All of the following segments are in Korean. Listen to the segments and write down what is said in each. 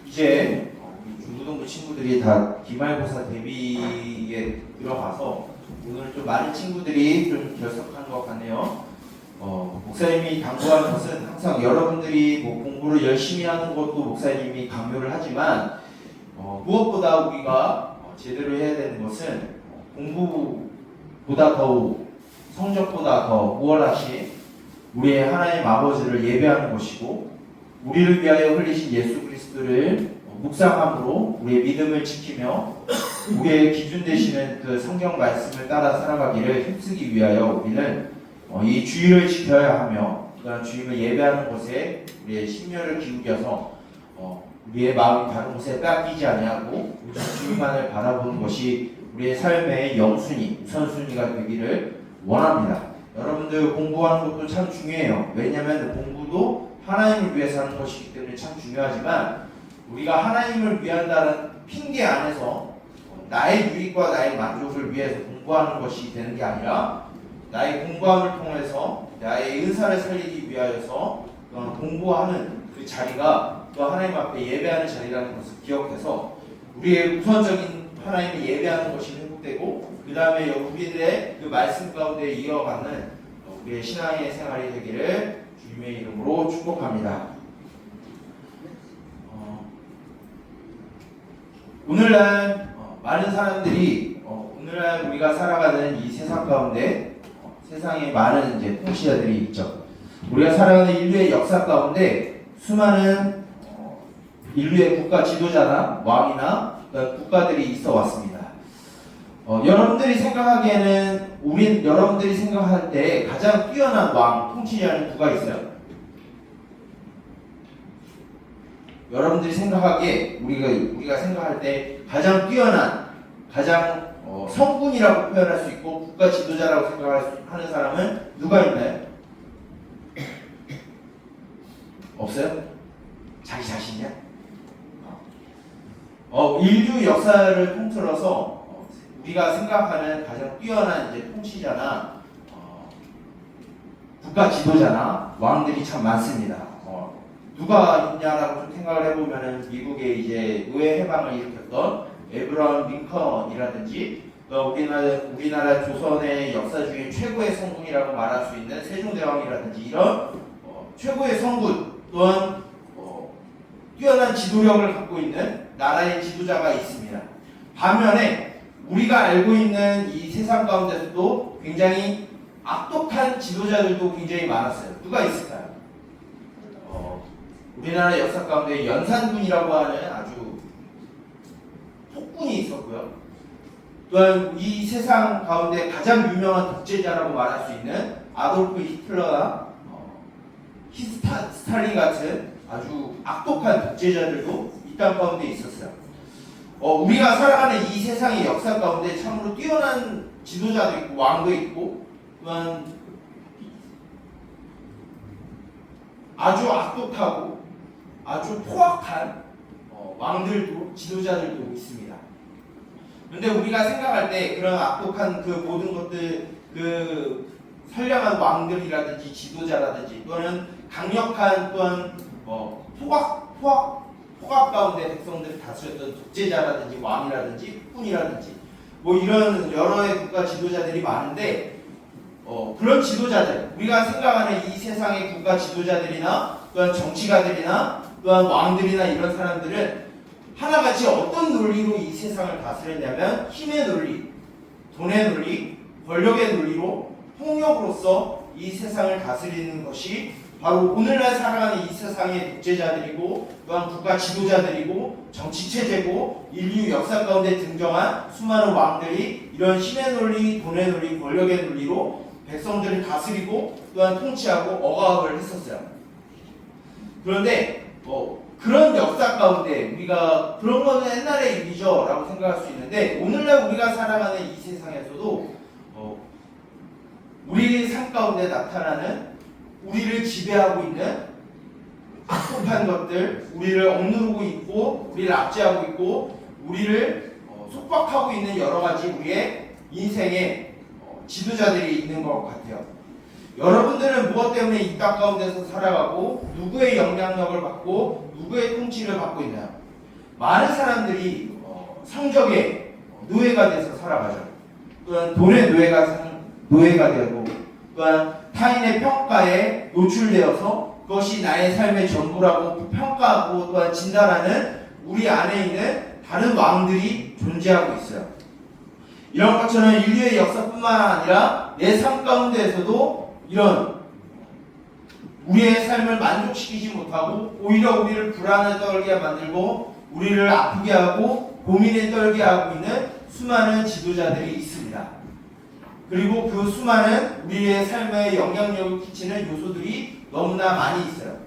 이제 우리 중고등부 친구들이 다 기말고사 대비에 들어가서 오늘 좀 많은 친구들이 좀 결석한 것 같네요. 목사님이 당부하는 것은 항상 여러분들이 뭐 공부를 열심히 하는 것도 목사님이 강요를 하지만 무엇보다 우리가 제대로 해야 되는 것은 공부보다 더욱 성적보다 더 우월하신 우리의 하나님 아버지를 예배하는 것이고 우리를 위하여 흘리신 예수 그리스도를 묵상함으로 우리의 믿음을 지키며 우리의 기준 되시는 그 성경 말씀을 따라 살아가기를 힘쓰기 위하여 우리는 이 주일을 지켜야 하며 그다음 주님을 예배하는 것에 우리의 심려를 기울여서 우리의 마음이 다른 곳에 빼앗기지 아니하고 주님만을 바라보는 것이 우리의 삶의 영순위, 우선순위가 되기를 원합니다. 여러분들 공부하는 것도 참 중요해요. 왜냐하면 공부도 하나님을 위해서 하는 것이기 때문에 참 중요하지만 우리가 하나님을 위한다는 핑계 안에서 나의 유익과 나의 만족을 위해서 공부하는 것이 되는 게 아니라 나의 공부함을 통해서 나의 은사를 살리기 위하여서 공부하는 그 자리가 또 하나님 앞에 예배하는 자리라는 것을 기억해서 우리의 우선적인 하나님을 예배하는 것이 회복되고 그 다음에 우리들의 그 말씀 가운데 이어가는 우리의 신앙의 생활이 되기를 주님의 이름으로 축복합니다. 오늘날 많은 사람들이 오늘날 우리가 살아가는 이 세상 가운데 세상에 많은 이제 통치자들이 있죠. 우리가 살아가는 인류의 역사 가운데 수많은 인류의 국가 지도자나 왕이나 국가들이 있어 왔습니다. 여러분들이 생각하기에는 여러분들이 생각할 때 가장 뛰어난 왕, 통치자는 누가 있어요? 여러분들이 생각하기에 우리가 생각할 때 가장 뛰어난, 가장 성군이라고 표현할 수 있고 국가 지도자라고 생각하는 사람은 누가 있나요? 없어요? 자기 자신이야? 인류 역사를 통틀어서 우리가 생각하는 가장 뛰어난 이제 통치자나 국가 지도자나 왕들이 참 많습니다. 누가 있냐라고 좀 생각을 해보면은 미국의 이제 의회 해방을 일으켰던 에브라함 링컨이라든지 우리나라 조선의 역사 중에 최고의 성군이라고 말할 수 있는 세종대왕이라든지 이런 최고의 성군 또한 뛰어난 지도력을 갖고 있는 나라의 지도자가 있습니다. 반면에 우리가 알고 있는 이 세상 가운데서도 굉장히 악독한 지도자들도 굉장히 많았어요. 누가 있을까요? 우리나라 역사 가운데 연산군이라고 하는 아주 폭군이 있었고요. 또한 이 세상 가운데 가장 유명한 독재자라고 말할 수 있는 아돌프 히틀러나 스탈린 같은 아주 악독한 독재자들도 이 땅 가운데 있었어요. 우리가 살아가는 이 세상의 역사 가운데 참으로 뛰어난 지도자도 있고 왕도 있고 또한 아주 악독하고 아주 포악한 왕들도 지도자들도 있습니다. 그런데 우리가 생각할 때 그런 악독한 그 모든 것들 그 선량한 왕들이라든지 지도자라든지 또는 강력한 또한 포악 가운데 백성들을 다스렸던 독재자라든지 왕이라든지 국군이라든지 뭐 이런 여러의 국가 지도자들이 많은데 그런 지도자들 우리가 생각하는 이 세상의 국가 지도자들이나 또한 정치가들이나 또한 왕들이나 이런 사람들은 하나같이 어떤 논리로 이 세상을 다스렸냐면 힘의 논리, 돈의 논리, 권력의 논리로 폭력으로서 이 세상을 다스리는 것이 바로 오늘날 살아가는 이 세상의 독재자들이고 또한 국가 지도자들이고 정치체제고 인류 역사 가운데 등장한 수많은 왕들이 이런 힘의 논리, 돈의 논리, 권력의 논리로 백성들을 다스리고 또한 통치하고 억압을 했었어요. 그런데 그런 역사 가운데 우리가 그런 거는 옛날의 일이죠 라고 생각할 수 있는데 오늘날 우리가 살아가는 이 세상에서도 우리 삶 가운데 나타나는 우리를 지배하고 있는 악독한 것들, 우리를 억누르고 있고 우리를 압제하고 있고 우리를 속박하고 있는 여러 가지 우리의 인생의 지도자들이 있는 것 같아요. 여러분들은 무엇 때문에 이 땅 가운데서 살아가고 누구의 영향력을 받고 누구의 통치를 받고 있나요? 많은 사람들이 성적의 노예가 돼서 살아가죠. 또한 돈의 노예가 되고, 또한 타인의 평가에 노출되어서 그것이 나의 삶의 전부라고 평가하고 또한 진단하는 우리 안에 있는 다른 왕들이 존재하고 있어요. 이런 것처럼 인류의 역사뿐만 아니라 내 삶 가운데에서도 이런 우리의 삶을 만족시키지 못하고 오히려 우리를 불안에 떨게 만들고 우리를 아프게 하고 고민에 떨게 하고 있는 수많은 지도자들이 있습니다. 그리고 그 수많은 우리의 삶에 영향력을 끼치는 요소들이 너무나 많이 있어요.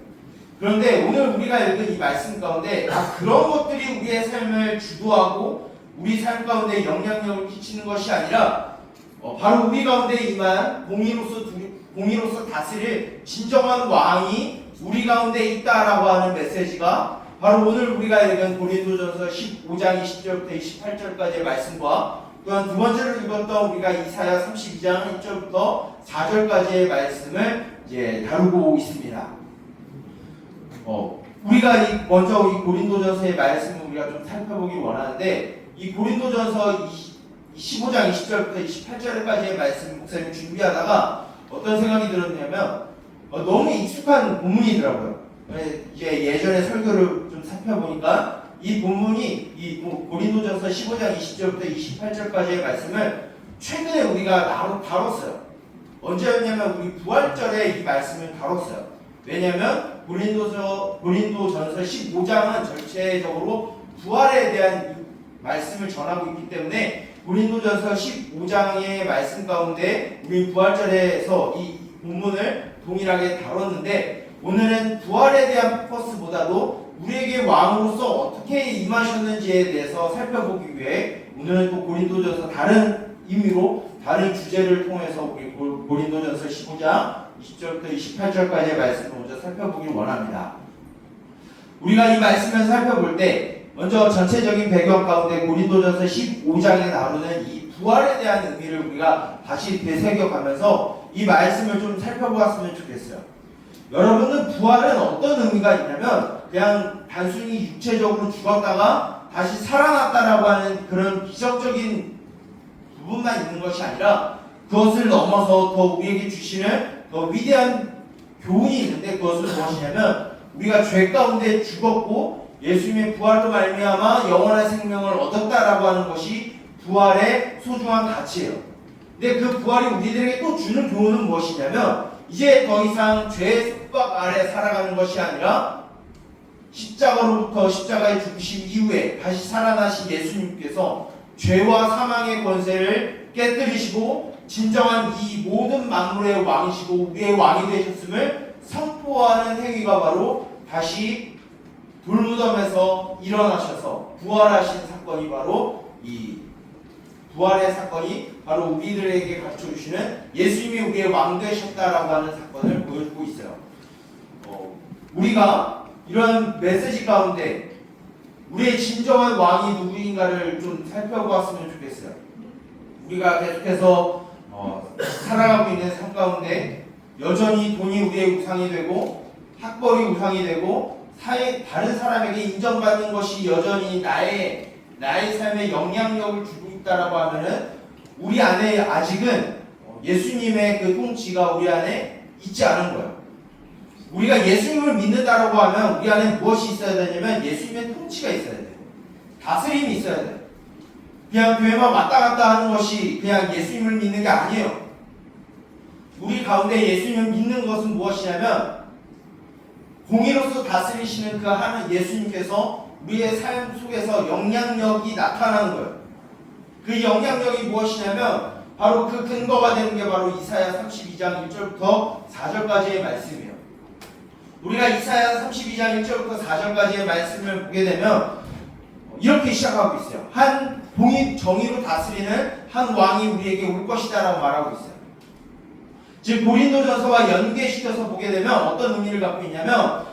그런데 오늘 우리가 읽은 이 말씀 가운데 그런 것들이 우리의 삶을 주도하고 우리 삶 가운데 영향력을 끼치는 것이 아니라 바로 우리 가운데 임한 공의로서 다스릴 진정한 왕이 우리 가운데 있다라고 하는 메시지가 바로 오늘 우리가 읽은 고린도전서 15장 20절부터 28절까지의 말씀과 또한 두 번째로 읽었던 우리가 이사야 32장 1절부터 4절까지의 말씀을 이제 다루고 있습니다. 우리가 먼저 이 고린도전서의 말씀을 우리가 좀 살펴보기 원하는데 이 고린도전서 15장 20절부터 28절까지의 말씀을 목사님 준비하다가 어떤 생각이 들었냐면 너무 익숙한 본문이더라고요. 이제 예전에 설교를 좀 살펴보니까 이 본문이 이 고린도전서 15장 20절부터 28절까지의 말씀을 최근에 우리가 다뤘어요. 언제였냐면 우리 부활절에 이 말씀을 다뤘어요. 왜냐하면 고린도전서 15장은 전체적으로 부활에 대한 말씀을 전하고 있기 때문에 고린도전서 15장의 말씀 가운데 우리 부활절에서 이 본문을 동일하게 다뤘는데 오늘은 부활에 대한 포커스보다도 우리에게 왕으로서 어떻게 임하셨는지에 대해서 살펴보기 위해 오늘은 또 고린도전서 다른 의미로 다른 주제를 통해서 우리 고린도전서 15장 20절부터 28절까지의 말씀을 먼저 살펴보길 원합니다. 우리가 이 말씀을 살펴볼 때 먼저 전체적인 배경 가운데 고린도전서 15장에 나오는 이 부활에 대한 의미를 우리가 다시 되새겨가면서 이 말씀을 좀 살펴보았으면 좋겠어요. 여러분은 부활은 어떤 의미가 있냐면 그냥 단순히 육체적으로 죽었다가 다시 살아났다라고 하는 그런 기적적인 부분만 있는 것이 아니라 그것을 넘어서 더 우리에게 주시는 더 위대한 교훈이 있는데 그것은 무엇이냐면 우리가 죄 가운데 죽었고 예수님의 부활로 말미암아 영원한 생명을 얻었다라고 하는 것이 부활의 소중한 가치예요. 근데 그 부활이 우리들에게 또 주는 교훈은 무엇이냐면 이제 더 이상 죄의 속박 아래 살아가는 것이 아니라 십자가로부터 십자가의 죽으심 이후에 다시 살아나신 예수님께서 죄와 사망의 권세를 깨뜨리시고 진정한 이 모든 만물의 왕이시고 우리의 왕이 되셨음을 선포하는 행위가 바로 다시 돌무덤에서 일어나셔서 부활하신 사건이 바로 이 부활의 사건이 바로 우리들에게 가르쳐주시는 예수님이 우리의 왕 되셨다라고 하는 사건을 보여주고 있어요. 우리가 이런 메시지 가운데 우리의 진정한 왕이 누구인가를 좀 살펴보았으면 좋겠어요. 우리가 계속해서 살아가고 있는 삶 가운데 여전히 돈이 우리의 우상이 되고 학벌이 우상이 되고 다른 사람에게 인정받는 것이 여전히 나의 삶에 영향력을 주고 있다라고 하면은 우리 안에 아직은 예수님의 그 통치가 우리 안에 있지 않은 거예요. 우리가 예수님을 믿는다라고 하면 우리 안에 무엇이 있어야 되냐면 예수님의 통치가 있어야 돼요. 다스림이 있어야 돼요. 그냥 교회만 왔다 갔다 하는 것이 그냥 예수님을 믿는 게 아니에요. 우리 가운데 예수님을 믿는 것은 무엇이냐면 공의로서 다스리시는 그 하나님 예수님께서 우리의 삶 속에서 영향력이 나타나는 거예요. 그 영향력이 무엇이냐면 바로 그 근거가 되는 게 바로 이사야 32장 1절부터 4절까지의 말씀이에요. 우리가 이사야 32장 1절부터 4절까지의 말씀을 보게 되면 이렇게 시작하고 있어요. 한 정의로 다스리는 한 왕이 우리에게 올 것이다라고 말하고 있어요. 즉 고린도전서와 연계시켜서 보게 되면 어떤 의미를 갖고 있냐면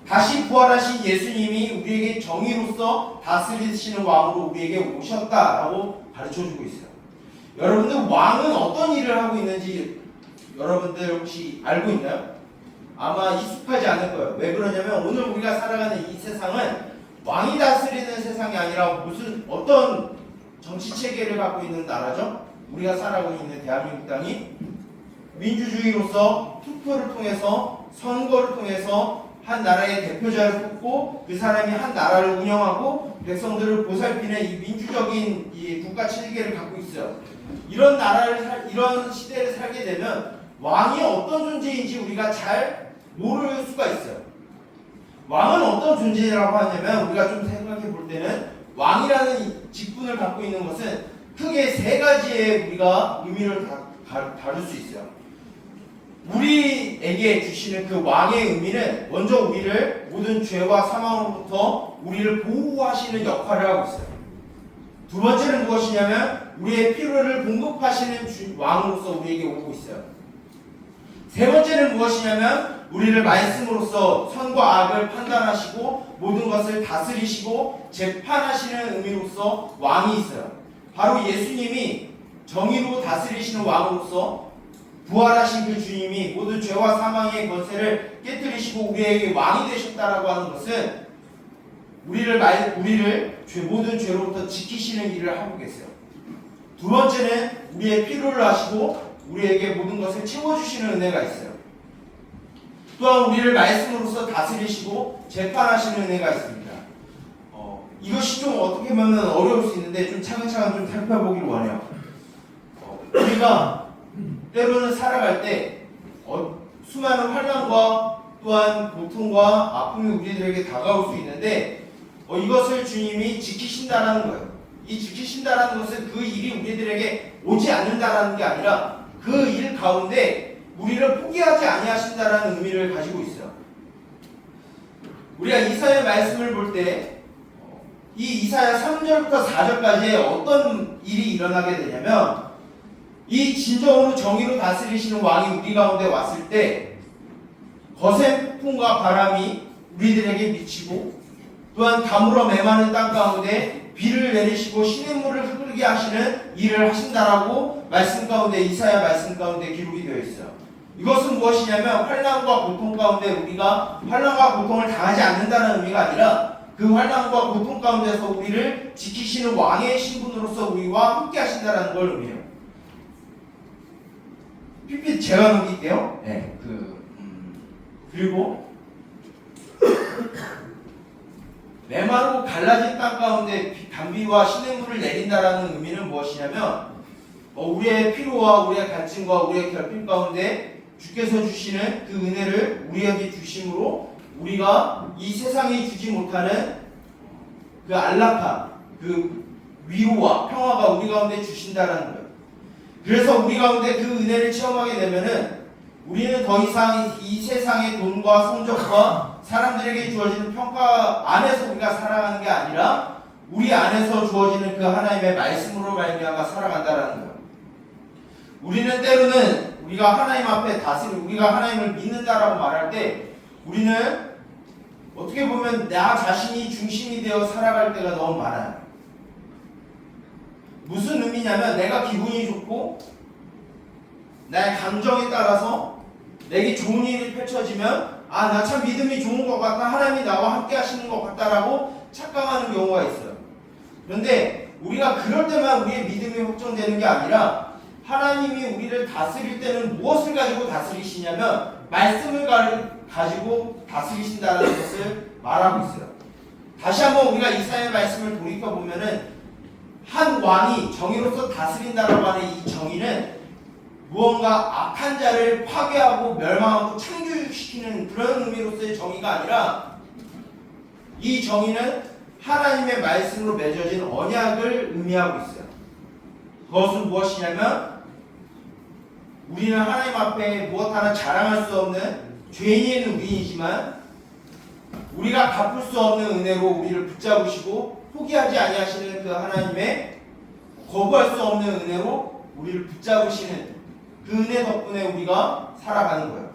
다시 부활하신 예수님이 우리에게 정의로서 다스리시는 왕으로 우리에게 오셨다라고 가르쳐주고 있어요. 여러분들 왕은 어떤 일을 하고 있는지 여러분들 혹시 알고 있나요? 아마 익숙하지 않을 거예요. 왜 그러냐면 오늘 우리가 살아가는 이 세상은 왕이 다스리는 세상이 아니라 무슨 어떤 정치 체계를 갖고 있는 나라죠? 우리가 살아가고 있는 대한민국 땅이 민주주의로서 투표를 통해서 선거를 통해서 한 나라의 대표자를 뽑고 그 사람이 한 나라를 운영하고 백성들을 보살피는 이 민주적인 이 국가 체계를 갖고 있어요. 이런 이런 시대를 살게 되면 왕이 어떤 존재인지 우리가 잘 모를 수가 있어요. 왕은 어떤 존재라고 하냐면 우리가 좀 생각해 볼 때는 왕이라는 직분을 갖고 있는 것은 크게 세 가지의 우리가 의미를 다룰 수 있어요. 우리에게 주시는 그 왕의 의미는 먼저 우리를 모든 죄와 사망으로부터 우리를 보호하시는 역할을 하고 있어요. 두 번째는 무엇이냐면 우리의 필요를 공급하시는 왕으로서 우리에게 오고 있어요. 세 번째는 무엇이냐면 우리를 말씀으로써 선과 악을 판단하시고 모든 것을 다스리시고 재판하시는 의미로서 왕이 있어요. 바로 예수님이 정의로 다스리시는 왕으로서 부활하신 그 주님이 모든 죄와 사망의 권세를 깨뜨리시고 우리에게 왕이 되셨다라고 하는 것은 우리를 모든 죄로부터 지키시는 일을 하고 계세요. 두 번째는 우리의 필요를 하시고 우리에게 모든 것을 채워주시는 은혜가 있어요. 또한 우리를 말씀으로써 다스리시고 재판하시는 은혜가 있습니다. 이것이 좀 어떻게 보면 어려울 수 있는데 좀 차근차근 좀 살펴보기를 원해요. 우리가 때로는 살아갈 때 수많은 환난과 또한 고통과 아픔이 우리들에게 다가올 수 있는데 이것을 주님이 지키신다라는 거예요. 이 지키신다라는 것은 그 일이 우리들에게 오지 않는다라는 게 아니라 그 일 가운데 우리를 포기하지 아니하신다라는 의미를 가지고 있어요. 우리가 이사야 말씀을 볼 때 이 이사야 3절부터 4절까지에 어떤 일이 일어나게 되냐면 이 진정으로 정의로 다스리시는 왕이 우리 가운데 왔을 때 거센 풍과 바람이 우리들에게 미치고 또한 가물어 메마른 땅 가운데 비를 내리시고 시냇물을 흐르게 하시는 일을 하신다라고 말씀 가운데 이사야 말씀 가운데 기록이 되어 있어요. 이것은 무엇이냐면 환난과 고통 가운데 우리가 환난과 고통을 당하지 않는다는 의미가 아니라 그 환난과 고통 가운데서 우리를 지키시는 왕의 신분으로서 우리와 함께 하신다는 걸 의미해요. PPT 제가 넘길게요. 네, 그리고 메마르고 갈라진 땅 가운데 단비와 시냇물을 내린다라는 의미는 무엇이냐면 우리의 필요와 우리의 갈증과 우리의 결핍 가운데 주께서 주시는 그 은혜를 우리에게 주심으로 우리가 이 세상이 주지 못하는 그 안락함, 그 위로와 평화가 우리 가운데 주신다라는 거예요. 그래서 우리 가운데 그 은혜를 체험하게 되면은 우리는 더 이상 이 세상의 돈과 성적과 사람들에게 주어지는 평가 안에서 우리가 살아가는 게 아니라 우리 안에서 주어지는 그 하나님의 말씀으로 말미암아 살아간다라는 거예요. 우리는 때로는 우리가 하나님 앞에 우리가 하나님을 믿는다라고 말할 때 우리는 어떻게 보면 나 자신이 중심이 되어 살아갈 때가 너무 많아요. 무슨 의미냐면 내가 기분이 좋고 나의 감정에 따라서 내게 좋은 일이 펼쳐지면 나 참 믿음이 좋은 것 같다, 하나님이 나와 함께 하시는 것 같다라고 착각하는 경우가 있어요. 그런데 우리가 그럴 때만 우리의 믿음이 확정되는 게 아니라 하나님이 우리를 다스릴 때는 무엇을 가지고 다스리시냐면 말씀을 가지고 다스리신다는 것을 말하고 있어요. 다시 한번 우리가 이사야의 말씀을 돌이켜보면은 한 왕이 정의로서 다스린다라고 하는 이 정의는 무언가 악한 자를 파괴하고 멸망하고 창조시키는 그런 의미로서의 정의가 아니라 이 정의는 하나님의 말씀으로 맺어진 언약을 의미하고 있어요. 그것은 무엇이냐면 우리는 하나님 앞에 무엇 하나 자랑할 수 없는 죄인인 우리이지만 우리가 갚을 수 없는 은혜로 우리를 붙잡으시고 포기하지 아니하시는 그 하나님의 거부할 수 없는 은혜로 우리를 붙잡으시는 그 은혜 덕분에 우리가 살아가는 거예요.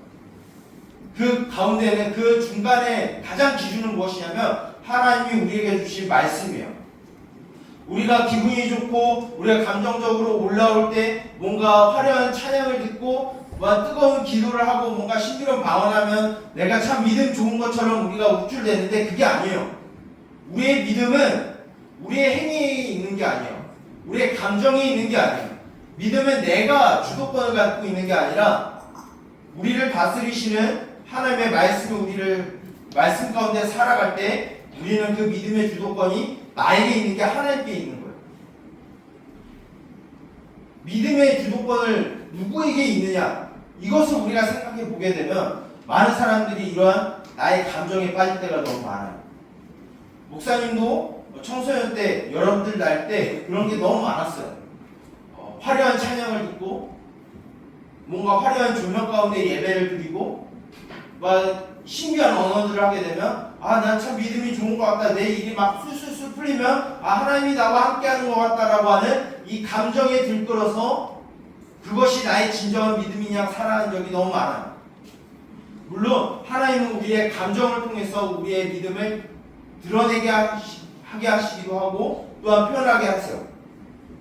그 가운데는 그 중간에 가장 기준은 무엇이냐면 하나님이 우리에게 주신 말씀이에요. 우리가 기분이 좋고 우리가 감정적으로 올라올 때 뭔가 화려한 찬양을 듣고 뜨거운 기도를 하고 뭔가 신비로운 방언하면 내가 참 믿음 좋은 것처럼 우리가 우쭐대는데 그게 아니에요. 우리의 믿음은 우리의 행위에 있는 게 아니에요. 우리의 감정에 있는 게 아니에요. 믿음은 내가 주도권을 갖고 있는 게 아니라 우리를 다스리시는 하나님의 말씀이 우리를 말씀 가운데 살아갈 때 우리는 그 믿음의 주도권이 나에게 있는 게 하나님께 있는 거예요. 믿음의 주도권을 누구에게 있느냐? 이것을 우리가 생각해 보게 되면 많은 사람들이 이러한 나의 감정에 빠질 때가 너무 많아요. 목사님도 청소년 때, 여러분들 날 때 그런 게 너무 많았어요. 화려한 찬양을 듣고 뭔가 화려한 조명 가운데 예배를 드리고 막 신비한 언어들을 하게 되면 난 참 믿음이 좋은 것 같다. 내 일이 막 술술술 풀리면 하나님이 나와 함께하는 것 같다라고 하는 이 감정에 들끓어서 그것이 나의 진정한 믿음이냐 살아가는 적이 너무 많아요. 물론 하나님은 우리의 감정을 통해서 우리의 믿음을 드러내게 하게 하시기도 하고 또한 표현하게 하세요.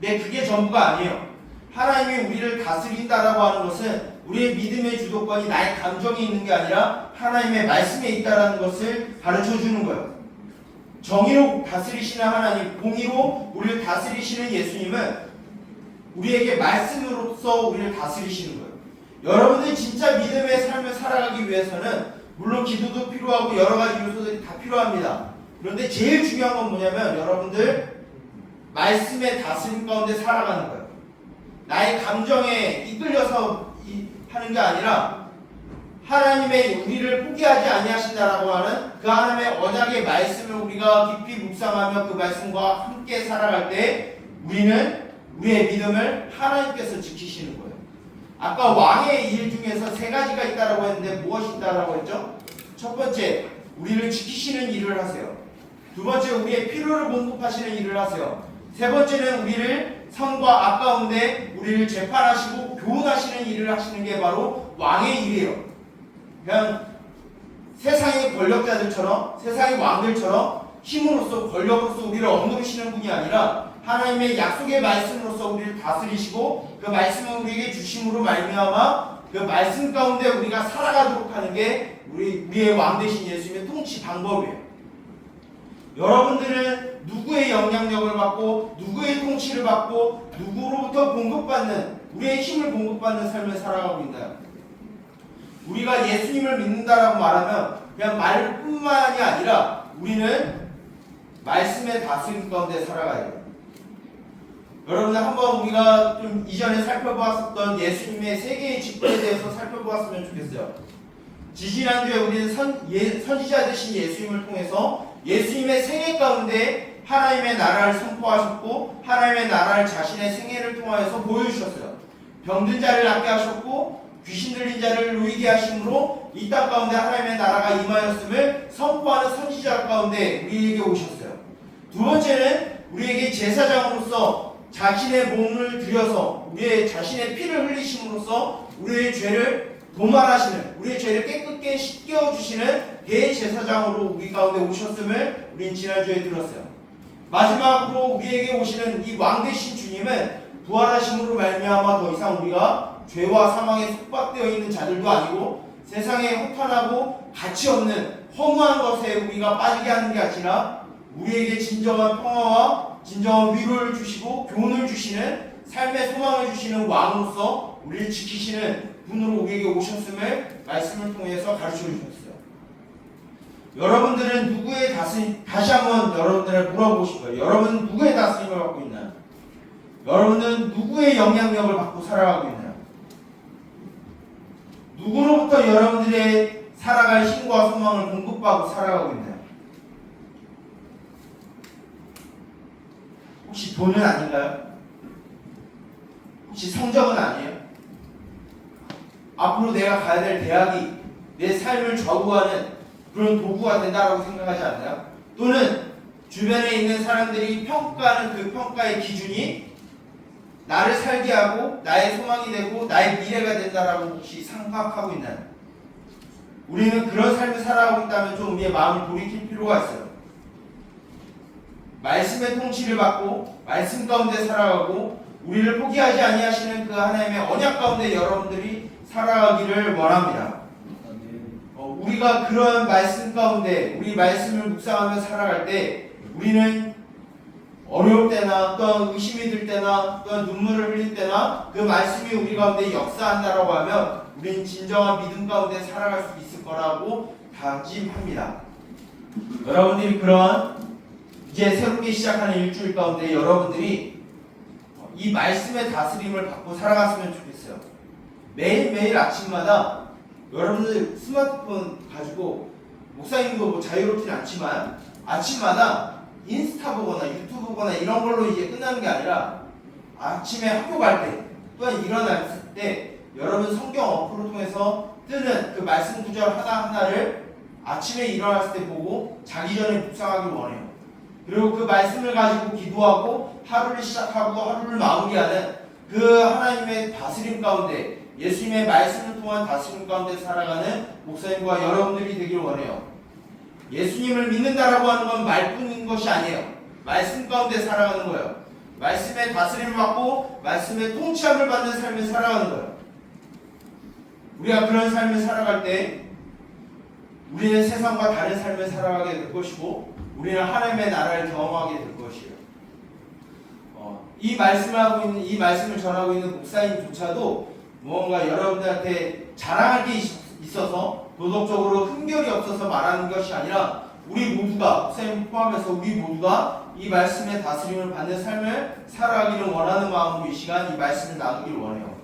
근데 그게 전부가 아니에요. 하나님이 우리를 다스린다라고 하는 것은 우리의 믿음의 주도권이 나의 감정에 있는 게 아니라 하나님의 말씀에 있다라는 것을 가르쳐 주는 거예요. 정의로 다스리시는 하나님, 공의로 우리를 다스리시는 예수님은 우리에게 말씀으로써 우리를 다스리시는 거예요. 여러분들이 진짜 믿음의 삶을 살아가기 위해서는 물론 기도도 필요하고 여러 가지 요소들이 다 필요합니다. 그런데 제일 중요한 건 뭐냐면 여러분들 말씀의 다스림 가운데 살아가는 거예요. 나의 감정에 이끌려서 하는 게 아니라 하나님의 우리를 포기하지 아니하신다라고 하는 그 하나님의 언약의 말씀을 우리가 깊이 묵상하며 그 말씀과 함께 살아갈 때 우리는 우리의 믿음을 하나님께서 지키시는 거예요. 아까 왕의 일 중에서 세 가지가 있다라고 했는데 무엇이 있다라고 했죠? 첫 번째, 우리를 지키시는 일을 하세요. 두 번째, 우리의 필요를 공급하시는 일을 하세요. 세 번째는 우리를 선과 악 가운데 우리를 재판하시고 교훈하시는 일을 하시는 게 바로 왕의 일이에요. 그냥 세상의 권력자들처럼 세상의 왕들처럼 힘으로써 권력으로서 우리를 억누르시는 분이 아니라 하나님의 약속의 말씀으로써 우리를 다스리시고 그 말씀을 우리에게 주심으로 말미암아 그 말씀 가운데 우리가 살아가도록 하는 게 우리의 왕 되신 예수님의 통치 방법이에요. 여러분들은 누구의 영향력을 받고 누구의 통치를 받고 누구로부터 공급받는 우리의 힘을 공급받는 삶을 살아가고 있나요? 우리가 예수님을 믿는다라고 말하면 그냥 말뿐만이 아니라 우리는 말씀의 다스림 가운데 살아가야 돼요. 여러분들 한번 우리가 좀 이전에 살펴보았었던 예수님의 세 개의 직분에 대해서 살펴보았으면 좋겠어요. 지지난주에 우리는 선지자 되신 예수님을 통해서 예수님의 생애 가운데 하나님의 나라를 선포하셨고 하나님의 나라를 자신의 생애를 통하여서 보여주셨어요. 병든 자를 낫게 하셨고 귀신 들린 자를 누이게 하심으로 이 땅 가운데 하나님의 나라가 임하였음을 선포하는 선지자 가운데 우리에게 오셨어요. 두 번째는 우리에게 제사장으로서 자신의 몸을 들여서 우리의 자신의 피를 흘리심으로써 우리의 죄를 도말하시는 우리의 죄를 깨끗게 씻겨주시는 대제사장으로 우리 가운데 오셨음을 우린 지난주에 들었어요. 마지막으로 우리에게 오시는 이 왕 되신 주님은 부활하심으로 말미암아 더 이상 우리가 죄와 사망에 속박되어 있는 자들도 아니고 세상에 허탄하고 가치 없는 허무한 것에 우리가 빠지게 하는 게 아니라 우리에게 진정한 평화와 진정한 위로를 주시고 교훈을 주시는 삶의 소망을 주시는 왕으로서 우리를 지키시는 분으로 우리에게 오셨음을 말씀을 통해서 가르쳐 주셨어요. 여러분들은 누구의 다스림, 다시 한번 여러분들을 물어보고 싶어요. 여러분은 누구의 다스림을 받고 있나요? 여러분은 누구의 영향력을 받고 살아가고 있나요? 누구로부터 여러분들의 살아갈 힘과 소망을 공급받고 살아가고 있나요? 혹시 돈은 아닌가요? 혹시 성적은 아니에요? 앞으로 내가 가야 될 대학이 내 삶을 좌우하는 그런 도구가 된다고 생각하지 않나요? 또는 주변에 있는 사람들이 평가하는 그 평가의 기준이 나를 살게 하고 나의 소망이 되고 나의 미래가 된다라고 혹시 생각하고 있나요? 우리는 그런 삶을 살아가고 있다면 좀 우리의 마음을 돌이킬 필요가 있어요. 말씀의 통치를 받고 말씀 가운데 살아가고 우리를 포기하지 아니하시는 그 하나님의 언약 가운데 여러분들이 살아가기를 원합니다. 우리가 그런 말씀 가운데 우리 말씀을 묵상하며 살아갈 때 우리는 어려울 때나 또한 의심이 들 때나 또한 눈물을 흘릴 때나 그 말씀이 우리 가운데 역사한다라고 하면 우리는 진정한 믿음 가운데 살아갈 수 있을 거라고 다짐합니다. 여러분들이 그런 이제 새롭게 시작하는 일주일 가운데 여러분들이 이 말씀의 다스림을 받고 살아갔으면 좋겠어요. 매일매일 아침마다 여러분들 스마트폰 가지고 목사님도 뭐 자유롭진 않지만 아침마다 인스타 보거나 유튜브 보거나 이런 걸로 이제 끝나는 게 아니라 아침에 학교 갈 때 또한 일어났을 때 여러분 성경 어플을 통해서 뜨는 그 말씀 구절 하나하나를 아침에 일어났을 때 보고 자기 전에 묵상하길 원해요. 그리고 그 말씀을 가지고 기도하고 하루를 시작하고 하루를 마무리하는 그 하나님의 다스림 가운데 예수님의 말씀을 통한 다스림 가운데 살아가는 목사님과 여러분들이 되길 원해요. 예수님을 믿는다라고 하는 건 말뿐인 것이 아니에요. 말씀 가운데 살아가는 거예요. 말씀의 다스림을 받고 말씀의 통치함을 받는 삶을 살아가는 거예요. 우리가 그런 삶을 살아갈 때 우리는 세상과 다른 삶을 살아가게 될 것이고 우리는 하나님의 나라를 경험하게 될 것이에요. 이 말씀을 전하고 있는 목사님조차도 무언가 여러분들한테 자랑할 게 있어서 도덕적으로 흠결이 없어서 말하는 것이 아니라 우리 모두가 목사님 포함해서 우리 모두가 이 말씀의 다스림을 받는 삶을 살아가기를 원하는 마음으로 이 시간 이 말씀을 나누기를 원해요.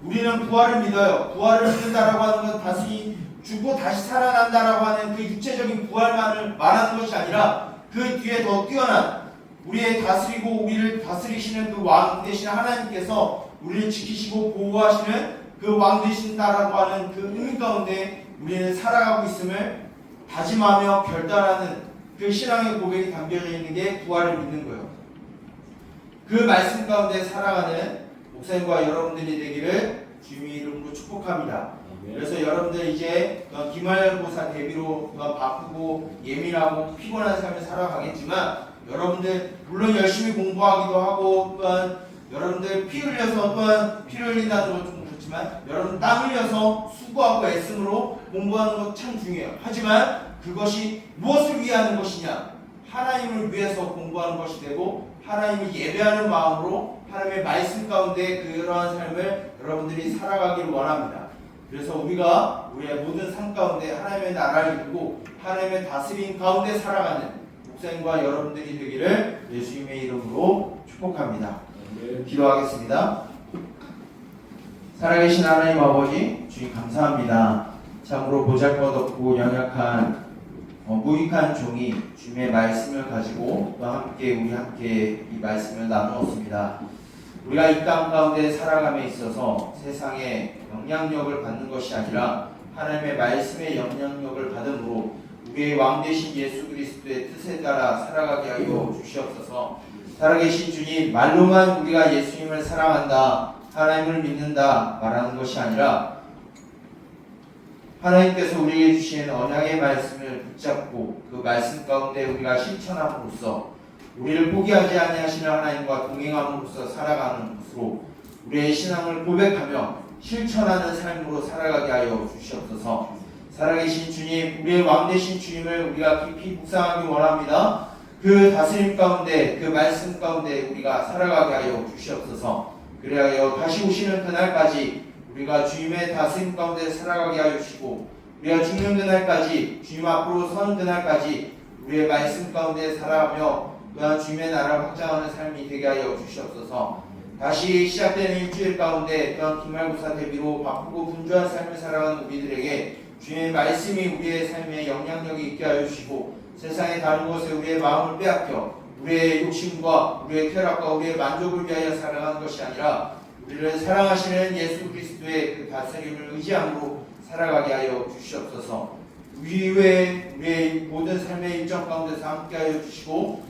우리는 부활을 믿어요. 부활을 믿는다라고 하는 건 다시 죽고 다시 살아난다라고 하는 그 육체적인 부활만을 말하는 것이 아니라 그 뒤에 더 뛰어난 우리의 다스리고 우리를 다스리시는 그 왕 되신 하나님께서 우리를 지키시고 보호하시는 그 왕 되신다라고 하는 그 의미 가운데 우리는 살아가고 있음을 다짐하며 결단하는 그 신앙의 고백이 담겨져 있는 게 부활을 믿는 거예요. 그 말씀 가운데 살아가는 목사님과 여러분들이 되기를 주님의 이름으로 축복합니다. 그래서 여러분들 이제 기말고사 대비로 바쁘고 예민하고 피곤한 삶을 살아가겠지만 여러분들 물론 열심히 공부하기도 하고 또한 여러분들 피 흘려서 또한 피를 흘린다는 건 좀 그렇지만 여러분 땀 흘려서 수고하고 애씀으로 공부하는 것 참 중요해요. 하지만 그것이 무엇을 위하는 것이냐? 하나님을 위해서 공부하는 것이 되고 하나님을 예배하는 마음으로 하나님의 말씀 가운데 그러한 삶을 여러분들이 살아가기를 원합니다. 그래서 우리가 우리의 모든 삶 가운데 하나님의 나라를 이루고 하나님의 다스림 가운데 살아가는 목사님과 여러분들이 되기를 예수님의 이름으로 축복합니다. 기도하겠습니다. 살아계신 하나님 아버지 주님 감사합니다. 참으로 보잘것없고 연약한 무익한 종이 주님의 말씀을 가지고 또 우리 함께 이 말씀을 나누었습니다. 우리가 이 땅 가운데 살아감에 있어서 세상의 영향력을 받는 것이 아니라 하나님의 말씀의 영향력을 받음으로 우리의 왕 되신 예수 그리스도의 뜻에 따라 살아가게 하여 주시옵소서. 살아계신 주님, 말로만 우리가 예수님을 사랑한다, 하나님을 믿는다 말하는 것이 아니라 하나님께서 우리에게 주신 언약의 말씀을 붙잡고 그 말씀 가운데 우리가 실천함으로써 우리를 포기하지 아니하시는 하나님과 동행함으로써 살아가는 것으로 우리의 신앙을 고백하며 실천하는 삶으로 살아가게 하여 주시옵소서. 살아계신 주님, 우리의 왕 되신 주님을 우리가 깊이 묵상하기 원합니다. 그 다스림 가운데 그 말씀 가운데 우리가 살아가게 하여 주시옵소서. 그리하여 다시 오시는 그날까지 우리가 주님의 다스림 가운데 살아가게 하여 주시고 우리가 죽는 그날까지 주님 앞으로 서는 그날까지 우리의 말씀 가운데 살아가며 또한 주님의 나라를 확장하는 삶이 되게 하여 주시옵소서. 다시 시작되는 일주일 가운데 또한 기말고사 대비로 바쁘고 분주한 삶을 살아가는 우리들에게 주님의 말씀이 우리의 삶에 영향력이 있게 하여 주시고 세상의 다른 곳에 우리의 마음을 빼앗겨 우리의 욕심과 우리의 쾌락과 우리의 만족을 위하여 살아가는 것이 아니라 우리를 사랑하시는 예수 그리스도의 그 다스림을 의지함으로 살아가게 하여 주시옵소서. 우리의 모든 삶의 일정 가운데서 함께하여 주시고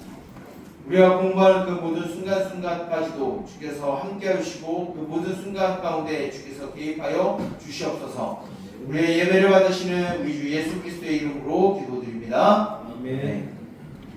우리가 공부하는 그 모든 순간순간까지도 주께서 함께하여 주시고 그 모든 순간 가운데 주께서 개입하여 주시옵소서. 우리의 예배를 받으시는 우리 주 예수 그리스도의 이름으로 기도드립니다. 아멘.